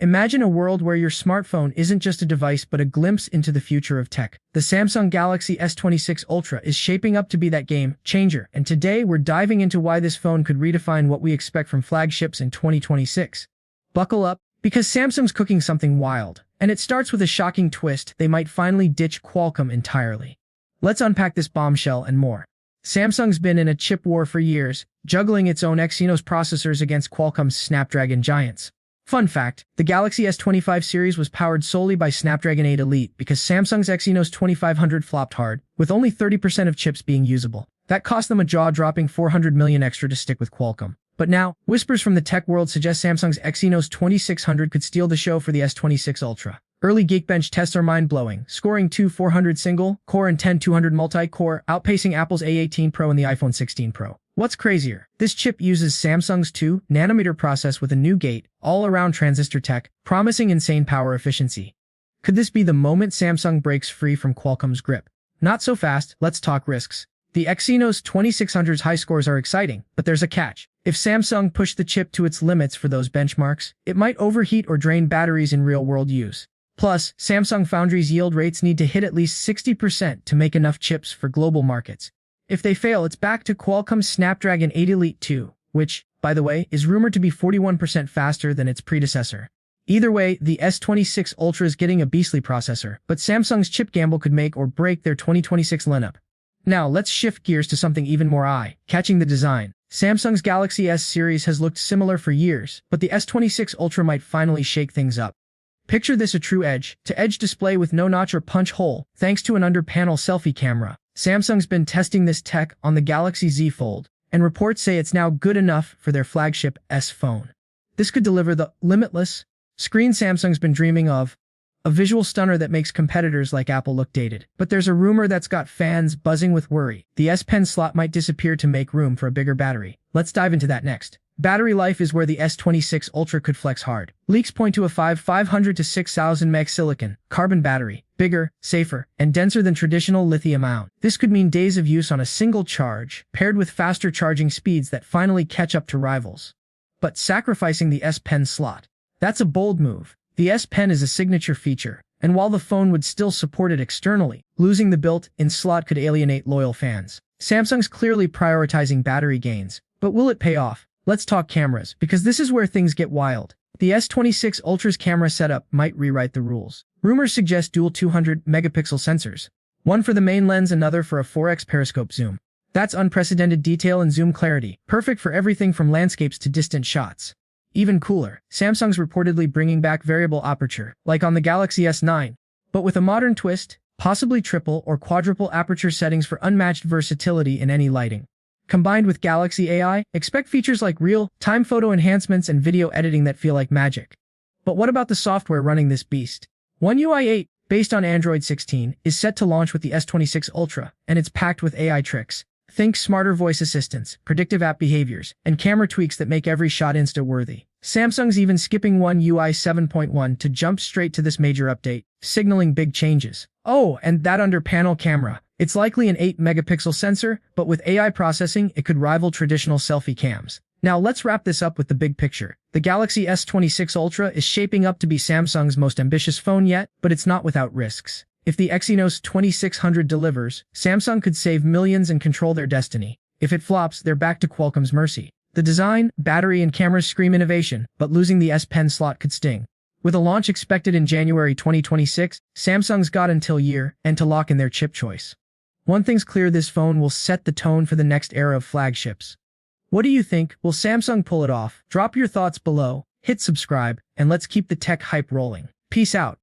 Imagine a world where your smartphone isn't just a device but a glimpse into the future of tech. The Samsung Galaxy S26 Ultra is shaping up to be that game changer, and today we're diving into why this phone could redefine what we expect from flagships in 2026. Buckle up, because Samsung's cooking something wild, and it starts with a shocking twist: they might finally ditch Qualcomm entirely. Let's unpack this bombshell and more. Samsung's been in a chip war for years, juggling its own Exynos processors against Qualcomm's Snapdragon giants. Fun fact, the Galaxy S25 series was powered solely by Snapdragon 8 Elite because Samsung's Exynos 2500 flopped hard, with only 30% of chips being usable. That cost them a jaw-dropping $400 million extra to stick with Qualcomm. But now, whispers from the tech world suggest Samsung's Exynos 2600 could steal the show for the S26 Ultra. Early Geekbench tests are mind-blowing, scoring 2 400 single-core and 10 200 multi-core, outpacing Apple's A18 Pro and the iPhone 16 Pro. What's crazier? This chip uses Samsung's 2nm process with a new gate, all-around transistor tech, promising insane power efficiency. Could this be the moment Samsung breaks free from Qualcomm's grip? Not so fast. Let's talk risks. The Exynos 2600's high scores are exciting, but there's a catch. If Samsung pushed the chip to its limits for those benchmarks, it might overheat or drain batteries in real-world use. Plus, Samsung Foundry's yield rates need to hit at least 60% to make enough chips for global markets. If they fail, it's back to Qualcomm's Snapdragon 8 Elite 2, which, by the way, is rumored to be 41% faster than its predecessor. Either way, the S26 Ultra is getting a beastly processor, but Samsung's chip gamble could make or break their 2026 lineup. Now, let's shift gears to something even more eye-catching: the design. Samsung's Galaxy S series has looked similar for years, but the S26 Ultra might finally shake things up. Picture this: a true edge-to-edge display with no notch or punch hole, thanks to an under-panel selfie camera. Samsung's been testing this tech on the Galaxy Z Fold, and reports say it's now good enough for their flagship S phone. This could deliver the limitless screen Samsung's been dreaming of, a visual stunner that makes competitors like Apple look dated. But there's a rumor that's got fans buzzing with worry. The S Pen slot might disappear to make room for a bigger battery. Let's dive into that next. Battery life is where the S26 Ultra could flex hard. Leaks point to a 5,500 to 6,000 mAh silicon carbon battery, bigger, safer, and denser than traditional lithium-ion. This could mean days of use on a single charge, paired with faster charging speeds that finally catch up to rivals. But sacrificing the S Pen slot? That's a bold move. The S Pen is a signature feature, and while the phone would still support it externally, losing the built-in slot could alienate loyal fans. Samsung's clearly prioritizing battery gains, but will it pay off? Let's talk cameras, because this is where things get wild. The S26 Ultra's camera setup might rewrite the rules. Rumors suggest dual 200-megapixel sensors, one for the main lens, another for a 4x periscope zoom. That's unprecedented detail and zoom clarity, perfect for everything from landscapes to distant shots. Even cooler, Samsung's reportedly bringing back variable aperture, like on the Galaxy S9, but with a modern twist, possibly triple or quadruple aperture settings for unmatched versatility in any lighting. Combined with Galaxy AI, expect features like real-time photo enhancements and video editing that feel like magic. But what about the software running this beast? One UI 8, based on Android 16, is set to launch with the S26 Ultra, and it's packed with AI tricks. Think smarter voice assistants, predictive app behaviors, and camera tweaks that make every shot Insta-worthy. Samsung's even skipping One UI 7.1 to jump straight to this major update, signaling big changes. Oh, and that under-panel camera. It's likely an 8-megapixel sensor, but with AI processing, it could rival traditional selfie cams. Now let's wrap this up with the big picture. The Galaxy S26 Ultra is shaping up to be Samsung's most ambitious phone yet, but it's not without risks. If the Exynos 2600 delivers, Samsung could save millions and control their destiny. If it flops, they're back to Qualcomm's mercy. The design, battery, and cameras scream innovation, but losing the S Pen slot could sting. With a launch expected in January 2026, Samsung's got until year-end to lock in their chip choice. One thing's clear: this phone will set the tone for the next era of flagships. What do you think? Will Samsung pull it off? Drop your thoughts below, hit subscribe, and let's keep the tech hype rolling. Peace out.